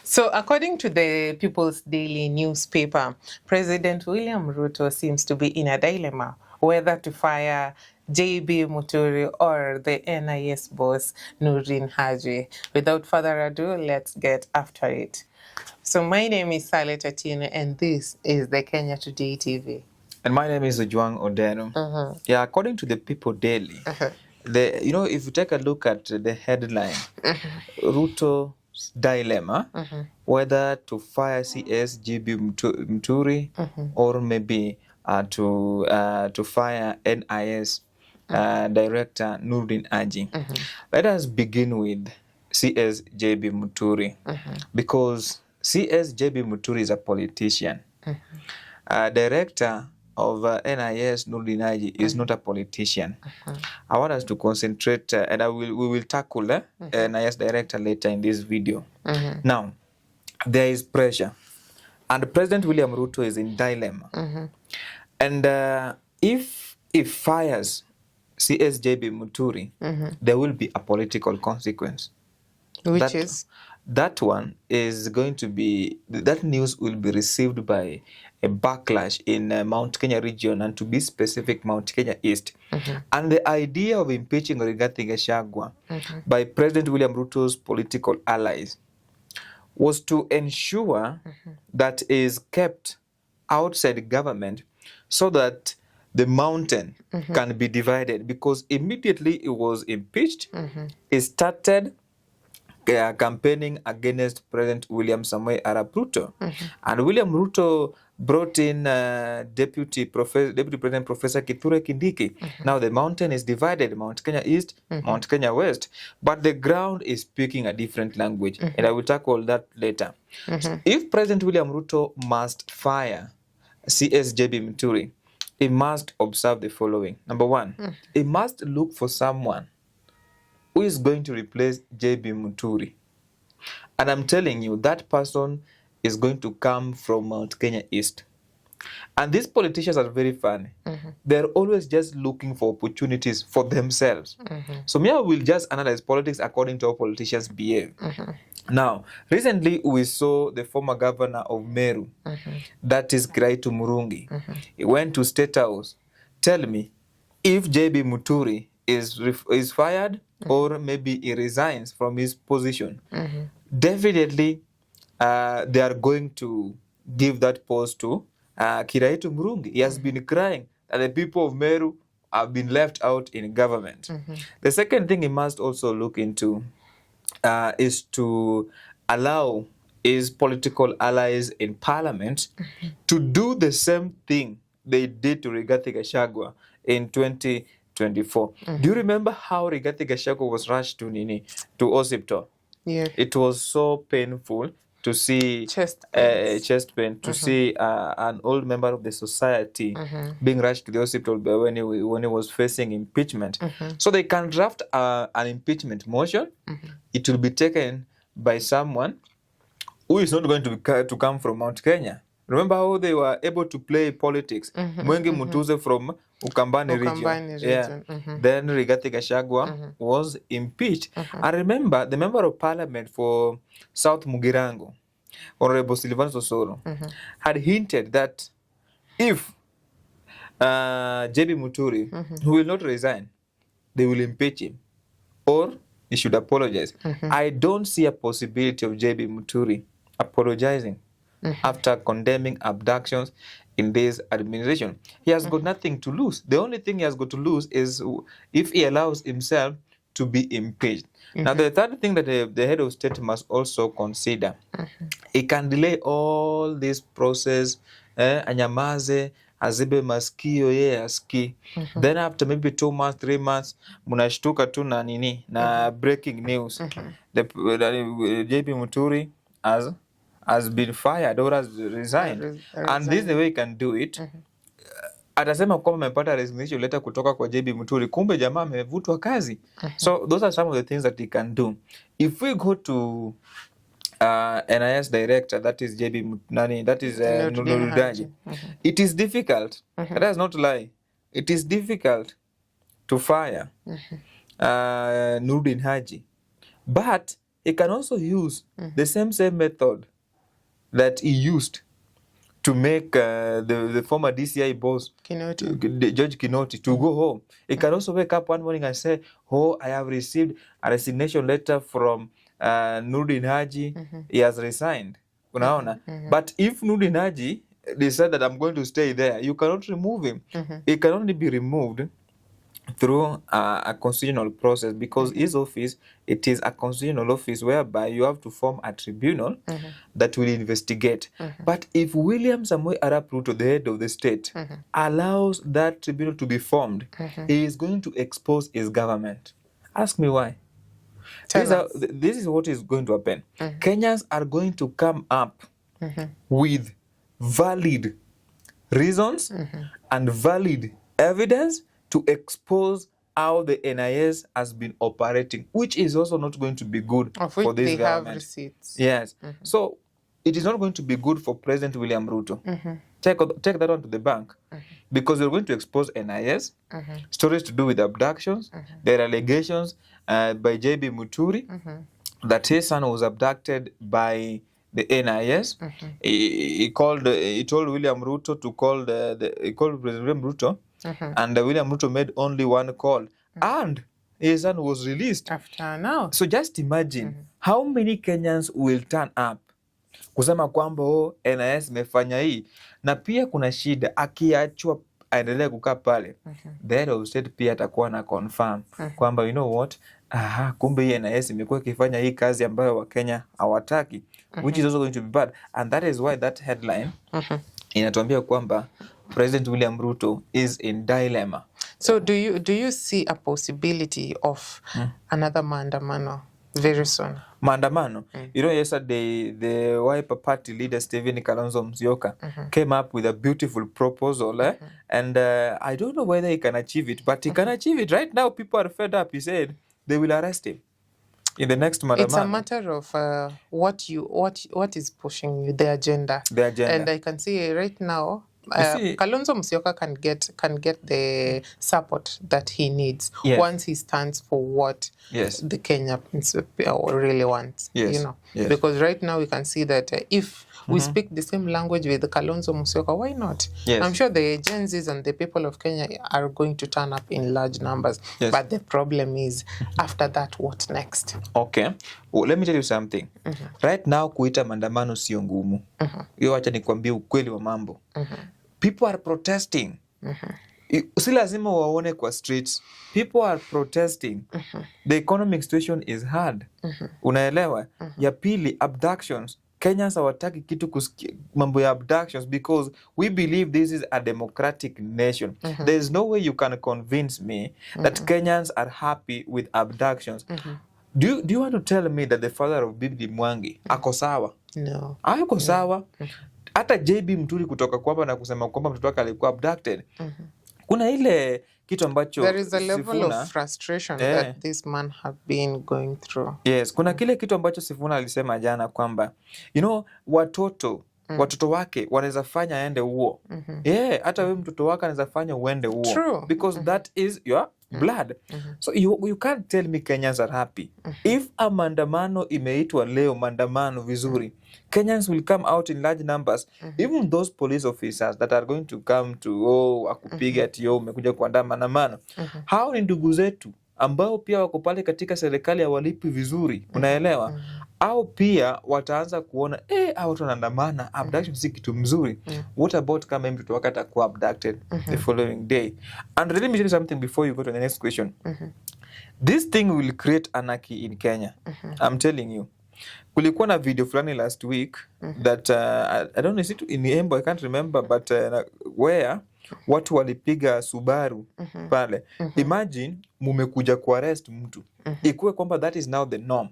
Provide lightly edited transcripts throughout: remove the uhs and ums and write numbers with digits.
So according to the People's Daily newspaper, President William Ruto seems to be in a dilemma whether to fire JB Muturi or the NIS boss NOORDIN HAJI. Without further ado, let's get after it. So my name is Sale Tatino and this is the Kenya Today TV. And my name is Juang Odeno. Yeah, according to the People Daily, if you take a look at the headline, Ruto's dilemma, whether to fire CSGB Muturi or maybe to fire NIS Director NOORDIN HAJI. Let us begin with CSJB Muturi because CSJB Muturi is a politician. Director of NIS NOORDIN HAJI is not a politician. I want us to concentrate and we will tackle NIS director later in this video. Now, there is pressure and President William Ruto is in dilemma. And if he fires CSJB Muturi, there will be a political consequence. Which is? That one is going to be, that news will be received by a backlash in Mount Kenya region, and to be specific, Mount Kenya East. And the idea of impeaching Rigathi Gachagua by President William Ruto's political allies was to ensure that is kept outside government so that the mountain can be divided, because immediately it was impeached, it started campaigning against President William Samoei Arap Ruto. And William Ruto brought in Deputy President Professor Kithure Kindiki. Now the mountain is divided, Mount Kenya East, Mount Kenya West, but the ground is speaking a different language, and I will tackle that later. So if President William Ruto must fire CSJB Muturi, he must observe the following. Number one, he must look for someone who is going to replace JB Muturi. And I'm telling you, that person is going to come from Mount Kenya East. And these politicians are very funny. They're always just looking for opportunities for themselves. So me, I will just analyze politics according to how politicians behave. Now, recently we saw the former governor of Meru, that is Kiraitu Murungi. He went to State House. Tell me, if JB Muturi is fired, or maybe he resigns from his position, definitely they are going to give that post to Kiraitu Murungi. He has been crying that the people of Meru have been left out in government. The second thing he must also look into is to allow his political allies in parliament to do the same thing they did to Rigathi Gachagua in 2024. Do you remember how Rigathi Gachagua was rushed to Osipto? Yeah. It was so painful to see chest pain, to see an old member of the society being rushed to the hospital when he was facing impeachment. So they can draft an impeachment motion. It will be taken by someone who is not going to come from Mount Kenya. Remember how they were able to play politics? Mwengi Mutuze from Ukambani region. Yeah. Then Rigathi Gachagua was impeached. I remember the member of parliament for South Mugirango, Honorable Sylvanus Osoro, had hinted that if JB Muturi, who will not resign, they will impeach him, or he should apologize. I don't see a possibility of JB Muturi apologizing after condemning abductions in this administration. He has got nothing to lose. The only thing he has got to lose is if he allows himself to be impeached. Now, the third thing that the head of state must also consider, he can delay all this process, anyamaze, azibe masikio ye aski. Then after maybe 2 months, 3 months, munashtuka tu na nini, na breaking news. The JB Muturi has been fired or has resigned. And this is the way he can do it. Atasema kwamba amepata resignation letter kutoka kwa JB Muturi, kumbe jamaa amevutwa kazi. So those are some of the things that he can do. If we go to NIS director, that is JB Nani, that is NOORDIN HAJI. It is difficult. Let us not lie. It is difficult to fire NOORDIN HAJI. But he can also use the same method that he used to make the former DCI boss, Judge Kinoti, to go home. He can also wake up one morning and say, oh, I have received a resignation letter from NOORDIN HAJI. He has resigned. Unaona? But if NOORDIN HAJI decide that I'm going to stay there, you cannot remove him. He can only be removed through a constitutional process, because his office, it is a constitutional office whereby you have to form a tribunal that will investigate. But if William Samoei Arap Ruto, the head of the state, allows that tribunal to be formed, he is going to expose his government. Ask me why. This is what is going to happen. Kenyans are going to come up with valid reasons and valid evidence to expose how the NIS has been operating, which is also not going to be good for this government. Have receipts. Yes. So it is not going to be good for President William Ruto. Take that one to the bank, because you're going to expose NIS, stories to do with abductions. There are allegations by JB MUTURI that his son was abducted by the NIS. He told William Ruto to call he called President William Ruto, and William Ruto made only one call, and his son was released after now. So just imagine how many Kenyans will turn up kusema kwamba NIS imefanya hii, na pia kuna shida akiachwa aendelee kukaa pale, the head of state pia atakuwa na confirm kwamba you know what, kumbe hii NIS imekuwa ikifanya hii kazi ambayo Wakenya hawataki, which is also going to be bad, and that is why that headline inatuambia kwamba President William Ruto is in dilemma. So do you see a possibility of another maandamano very soon? Maandamano. You know, yesterday the Wiper Party leader Stephen Kalonzo Musyoka came up with a beautiful proposal, and I don't know whether he can achieve it, but he can achieve it. Right now, people are fed up. He said they will arrest him in the next maandamano. It's a matter of what is pushing you, the agenda. The agenda. And I can see right now, Kalonzo Musyoka can get the support that he needs once he stands for what the Kenyans really wants. You know, because right now we can see that if we speak the same language with Kalonzo Musyoka, why not? I'm sure the Gen Zs and the people of Kenya are going to turn up in large numbers. But the problem is, after that, what next? Okay. Well, let me tell you something. Right now, kuita maandamano sio ngumu. Yo, acha nikwambie ukweli wa mambo. People are protesting. Si lazima waone kwa streets. People are protesting. The economic situation is hard. Unaelewa? Ya pili, abductions. Kenyans hawataki kitu mambo ya abductions, because we believe this is a democratic nation. There is no way you can convince me that Kenyans are happy with abductions. Do you want to tell me that the father of Bibi Mwangi ako sawa? No. Hayuko sawa. Hata JB MUTURI kutoka kwamba na kusema kwamba mtoto wake alikuwa abducted. Kuna ile kitu ambacho there is a level of frustration that this man have been going through. Yes, kuna kile kitu ambacho Sifuna alisema jana kwamba you know, watoto wake wanaweza fanya aende huo. Hata wewe mtoto wako anaweza fanya uende huo. Because that is your blood. So you can't tell me Kenyans are happy. If a maandamano imeitwa leo maandamano vizuri, Kenyans will come out in large numbers. Even those police officers that are going to come to akupiga ati umekuja kuandaa maandamano. Hao ni ndugu zetu ambao pia wako pale katika serikali ya walipi vizuri. Unaelewa? Au pia wataanza kuona hao watu wanaandamana, abduction si kitu mzuri. What about kama mtu wake atakuwa abducted the following day? And let me tell you something before you go to the next question. This thing will create anarchy in Kenya. I'm telling you. Kulikuwa na video fulani last week that I don't know, is it in Embo, I can't remember, but where watu walipiga Subaru pale. Imagine mumekuja kuarrest mtu. Ikuwe kwamba that is now the norm.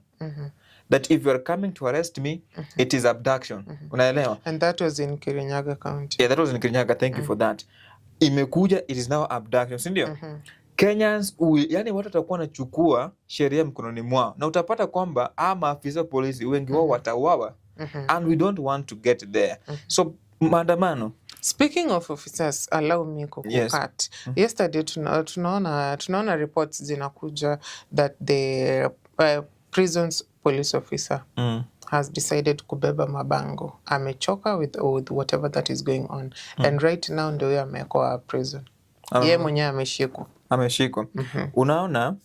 That if you are coming to arrest me, it is abduction. Unaelewa? And that was in Kirinyaga County. Yeah, that was in Kirinyaga. Thank you for that. Imekuja, it is now abduction. Sindio? Kenyans, yani watu watakuwa wanachukua sheria mkononi mwao. Na utapata kwamba maafisa polisi wengi wao watauawa. And we don't want to get there. So, maandamano. Speaking of officers, allow me kukukat. Yesterday tunaona reports zinakuja that the prisons police officer has decided kubeba mabango. Amechoka with whatever that is going on. And right now ndio yeye amekuwa prison. Yeye mwenyewe ameshikwa. Unaona,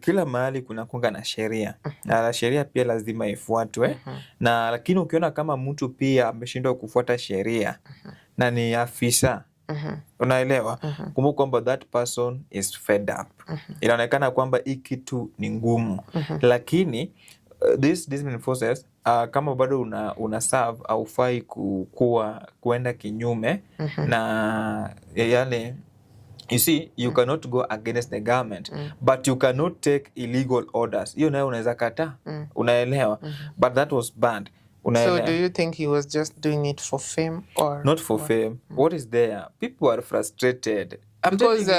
kila mahali kuna kunga na sheria na sheria pia lazima ifuatwe na lakini ukiona kama mtu pia ameshindwa kufuata sheria na ni afisa unaelewa, kumbuka kwamba that person is fed up. Inaonekana kwamba hii kitu ni ngumu, lakini this discipline forces kama bado una serve au fai kuenda kinyume na yale. You see, you cannot go against the government, but you cannot take illegal orders. Hiyo nayo unaweza kataa, unaelewa, but that was banned. So do you think he was just doing it for fame or not for fame? What is there? People are frustrated. Because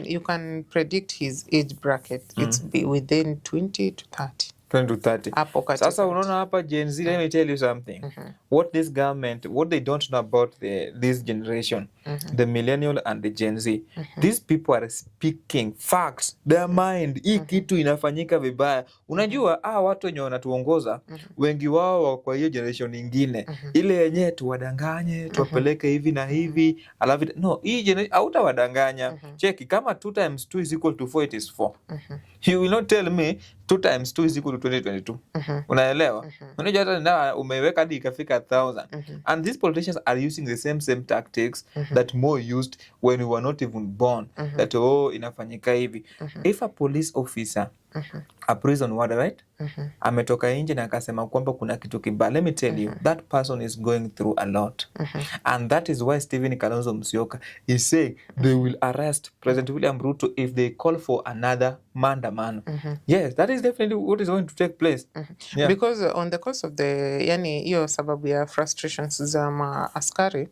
you can predict his age bracket. It's within 20 to 30. 20 to 30. Sasa unaona hapa Gen Z, let me tell you something. What this government, what they don't know about this generation, the millennial and the Gen Z, these people are speaking facts. Their mind, hii kitu inafanyika vibaya. Unajua, watu wenye wanatuongoza, wengi wao kwa hiyo generation nyingine, ile yenyewe tuwadanganye, tuwapeleke hivi na hivi, alafu no, hii generation hautawadanganya. Cheki, kama 2 times 2 is equal to 4, it is 4. You will not tell me 2 times 2 is equal to 2022. Unaelewa? Unajua hata na umeweka hadi ikafika 1000. And these politicians are using the same tactics that more used when we were not even born. That inafanyika hivi. If a police officer, a prison warder, right? Ametoka nje na akasema kwamba kuna kitu kibaya. Let me tell you, that person is going through a lot. And that is why Stephen Kalonzo Musyoka is saying they will arrest President William Ruto if they call for another maandamano. Yes, that is definitely what is going to take place. Yeah. Because on the course of hiyo sababu ya frustrations za maaskari,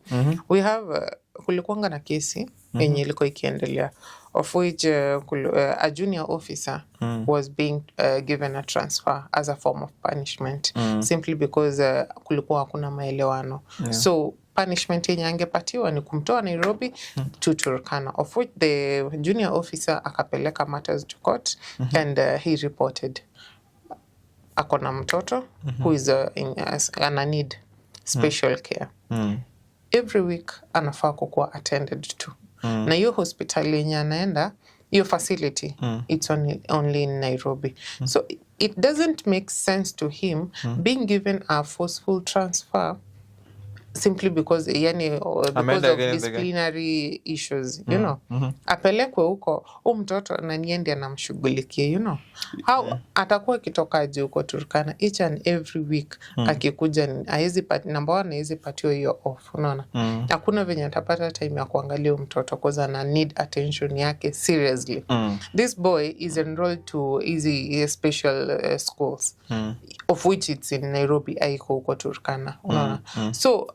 we have kulikuanga na kesi yenye ilikuwa ikiendelea, of which a junior officer was being given a transfer as a form of punishment simply because kulikuwa hakuna maelewano. So punishment yenye angepatiwa ni kumtoa Nairobi to Turkana, of which the junior officer akapeleka matters to court and he reported akona mtoto who is ana need special care. Every week anafaa kukuwa attended to. Na hiyo hospitali yenye anaenda, hiyo facility, it's only in Nairobi. So it doesn't make sense to him being given a forceful transfer simply because because of disciplinary issues, you know. Apelekwe huko, mtoto na niende anamshughulikie, you know. How atakuwa kitokaje huko Turkana each and every week akikuja number one haezi patio hiyo off, unaona. Hakuna venye atapata time ya kuangalia mtoto because ana need attention yake seriously. This boy is enrolled to easy special schools, of which it's in Nairobi, aiko huko Turkana, unaona. So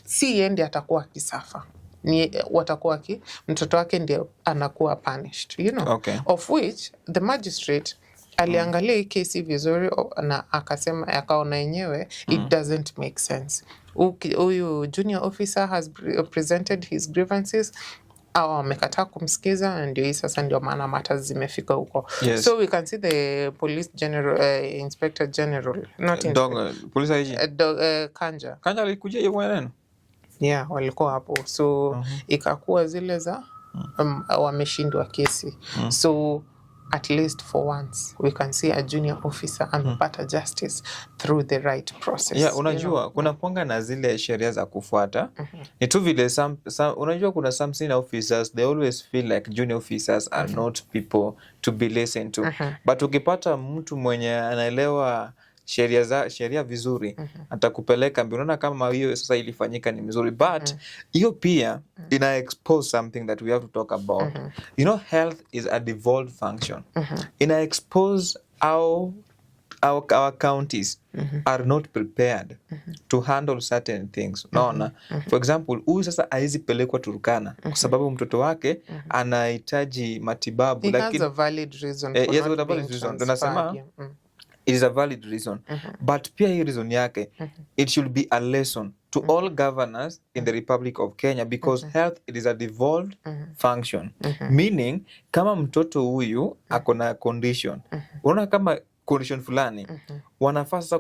si yendi atakuwa kisafa, ni watakuwa mtoto wake ndio anakuwa punished, you know. Of which the magistrate aliangalia hii kesi vizuri na akasema, akaona yenyewe it doesn't make sense. Huyu junior officer has presented his grievances, au amekataa kumsikiza, ndio hii sasa ndio maana matters zimefika huko. So we can see the police general, inspector general, not police HAJI, Kanja alikuja hiyo kwa neno. Yeah, walikuwa hapo. So ikakuwa zile za wameshindwa kesi. So at least for once we can see a junior officer amepata justice through the right process. Yeah, unajua kuna kuanga na zile sheria za kufuata. Ni tu vile unajua kuna some senior officers, they always feel like junior officers are not people to be listened to. But ukipata mtu mwenye anaelewa sheria vizuri, atakupeleka mbele. Unaona kama hiyo sasa ilifanyika ni mzuri, but hiyo pia ina expose something that we have to talk about. You know, health is a devolved function. Ina expose our counties are not prepared to handle certain things. Naona, for example, huyu sasa haizi pelekwa Turkana kwa sababu mtoto wake anahitaji matibabu, lakini has a valid reason for yes, a valid reason. Tunasema it is a valid reason. But pia hii reason yake, it should be a lesson to all governors in the Republic of Kenya because health, it is a devolved function. Meaning, kama mtoto huyu akona condition, unaona kama condition fulani, wanafaa sasa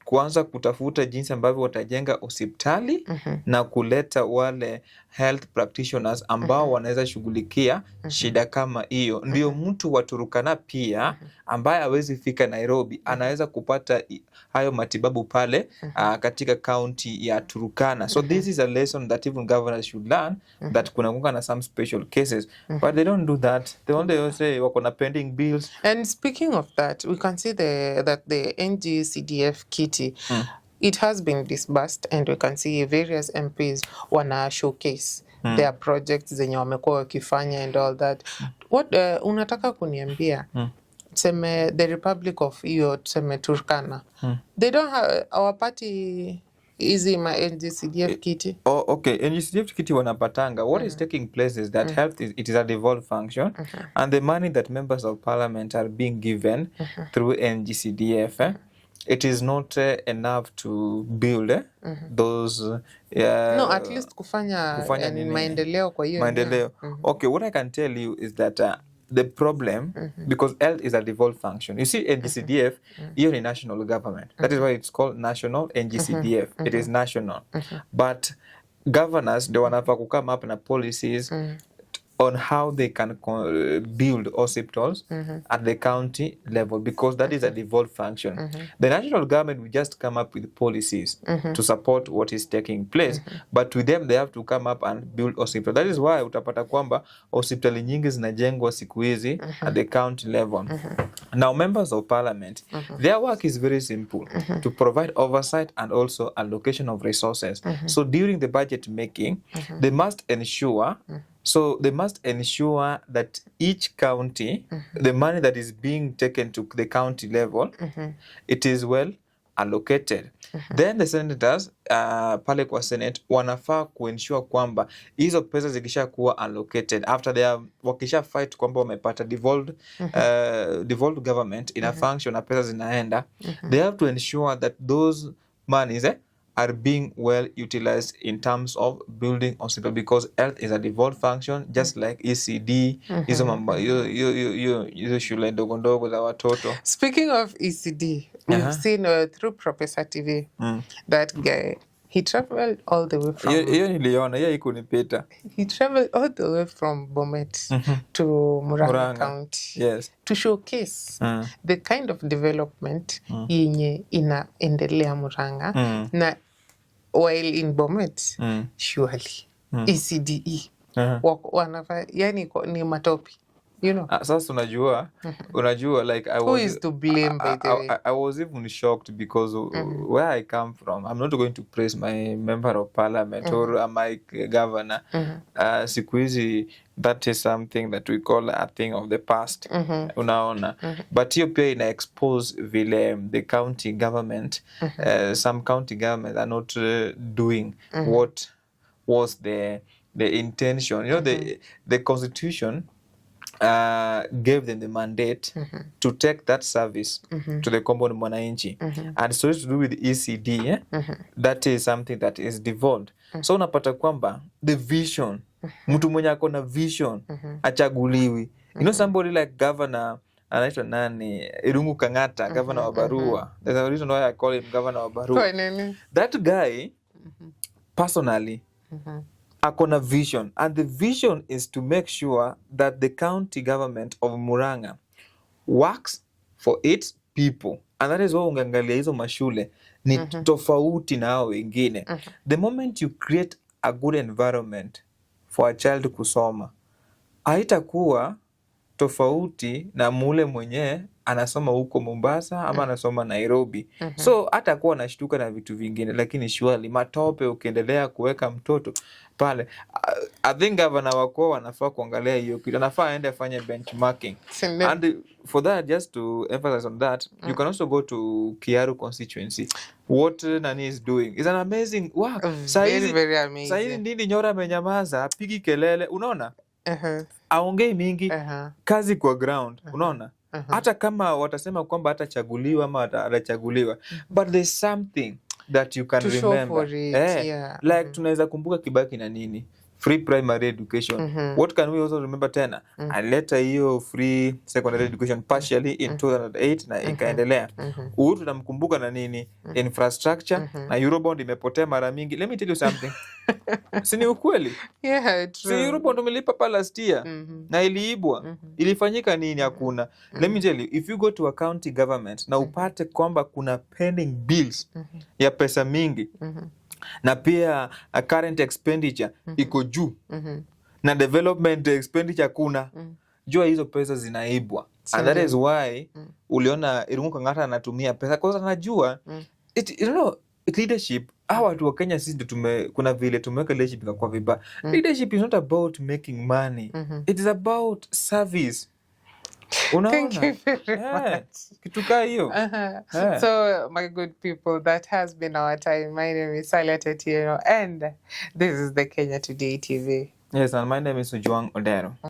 kuanza kutafuta jinsi ambavyo watajenga hospitali na kuleta wale health practitioners ambao wanaweza shughulikia shida kama hiyo. Ndio mtu wa Turkana pia ambaye hawezi fika Nairobi anaweza kupata hayo matibabu pale katika county ya Turkana. So this is a lesson that even governors should learn, that kuna na some special cases, but they don't do that. They only say wako na pending bills. And speaking of that, we can see that the NGCDF kitty, it has been disbursed, and we can see various MPs wana showcase their projects zenye wamekuwa wakifanya and all that. What unataka kuniambia tuseme the Republic of hiyo tuseme Turkana, they don't have our party easy my NGCDF kitty. Oh, okay. NGCDF kitty wanapatanga. What is taking place is that health it is a devolved function, and the money that members of parliament are being given through NGCDF, it is not enough to build those no, at least kufanya maendeleo kwa hiyo maendeleo. Okay, what I can tell you is that the problem, because health is a devolved function. You see, NGCDF, hiyo ni national government. That is why it's called national NGCDF. It is national. But governors, they wanafaa ku come up na policies on how they can build hospitals at the county level, because that is a devolved function. The national government will just come up with policies to support what is taking place, but with them they have to come up and build hospitals. That is why utapata kwamba hospitali nyingi zinajengwa siku hizi at the county level. Now members of parliament, their work is very simple, to provide oversight and also allocation of resources. So during the budget making, they must ensure that each county, the money that is being taken to the county level, it is well allocated. Then the senators, pale kwa Senate, wanafaa kuensure kwamba hizo pesa zikisha kuwa allocated, after they have wakisha fight kwamba wamepata devolved government in a function na pesa zinaenda, they have to ensure that those monies are being well utilized in terms of building hospital, because health is a devolved function, just like ECD, hizo mambo hizo shule ndogo ndogo za watoto. Speaking of ECD, we've seen through Professor TV that guy, he traveled all the way from hiyo niliona, hiyo ikunipita. He traveled all the way from Bomet to Murang'a County, yes, to showcase the kind of development yenye inaendelea Murang'a na while in Bomet surely ECDE wanafanya yani ni matopi, you know. Sasa unajua like who is to blame by the way? I was even shocked because where I come from, I'm not going to praise my member of parliament or my governor. Siku hizi, that is something that we call a thing of the past. Unaona, but hiyo pia ina expose vile the county government, some county governments are not doing what was the intention. You know, the constitution gave them the mandate to take that service to the common mwananchi, and so it's to do with ECD, that is something that is devolved. So unapata kwamba the vision, mtu mwenye ako na vision achaguliwi. You know, somebody like governor anaitwa nani, Irungu Kang'ata, governor wa Barua. There's a reason why I call him governor wa Barua. That guy personally akona vision, and the vision is to make sure that the county government of Murang'a works for its people, and that is why ungangalia hizo mashule ni tofauti na hao wengine. The moment you create a good environment for a child kusoma, haitakuwa tofauti na mule mwenye anasoma huko Mombasa ama anasoma Nairobi. So hatakuwa anashtuka na vitu vingine, lakini surely matope ukiendelea kuweka mtoto pale. I think governor wako wanafaa kuangalia hiyo kitu, anafaa aende afanye benchmarking. And for that, just to emphasize on that, you can also go to Kiaru constituency. What Nani is doing is an amazing work. Very amazing. Saizi Ndindi Nyoro amenyamaza, apigi kelele, unaona? Aongei mingi, kazi kwa ground, unaona? Hata kama watasema kwamba hatachaguliwa ama atachaguliwa, but there's something that you can to show remember. for it, yeah. Like tunaweza kumbuka Kibaki na nini, free primary education. What can we also remember tena? Aleta hiyo free secondary education partially in 2008 na ikaendelea. Uhuru tunamkumbuka na nini? Infrastructure na Eurobond imepotea mara mingi. Let me tell you something. Si ni ukweli? Yeah, true. Si Eurobond umelipa pa last year na iliibwa. Ilifanyika nini? Hakuna. Let me tell you, if you go to a county government na upate kwamba kuna pending bills ya pesa mingi na pia current expenditure iko juu na development expenditure kuna, jua hizo pesa zinaibwa. And that is why uliona Irungu Kang'ata anatumia pesa kwa sababu anajua leadership. Hawa watu wa Kenya sisi ndio kuna vile tumeweka leadership ikakuwa vibaya. Leadership is not about making money. It is about service. Thank you very much. Kitu kaa hiyo. So, my good people, that has been our time. My name is Salia Etieno, and this is the Kenya Today TV. Yes, and my name is Ujwang Odero.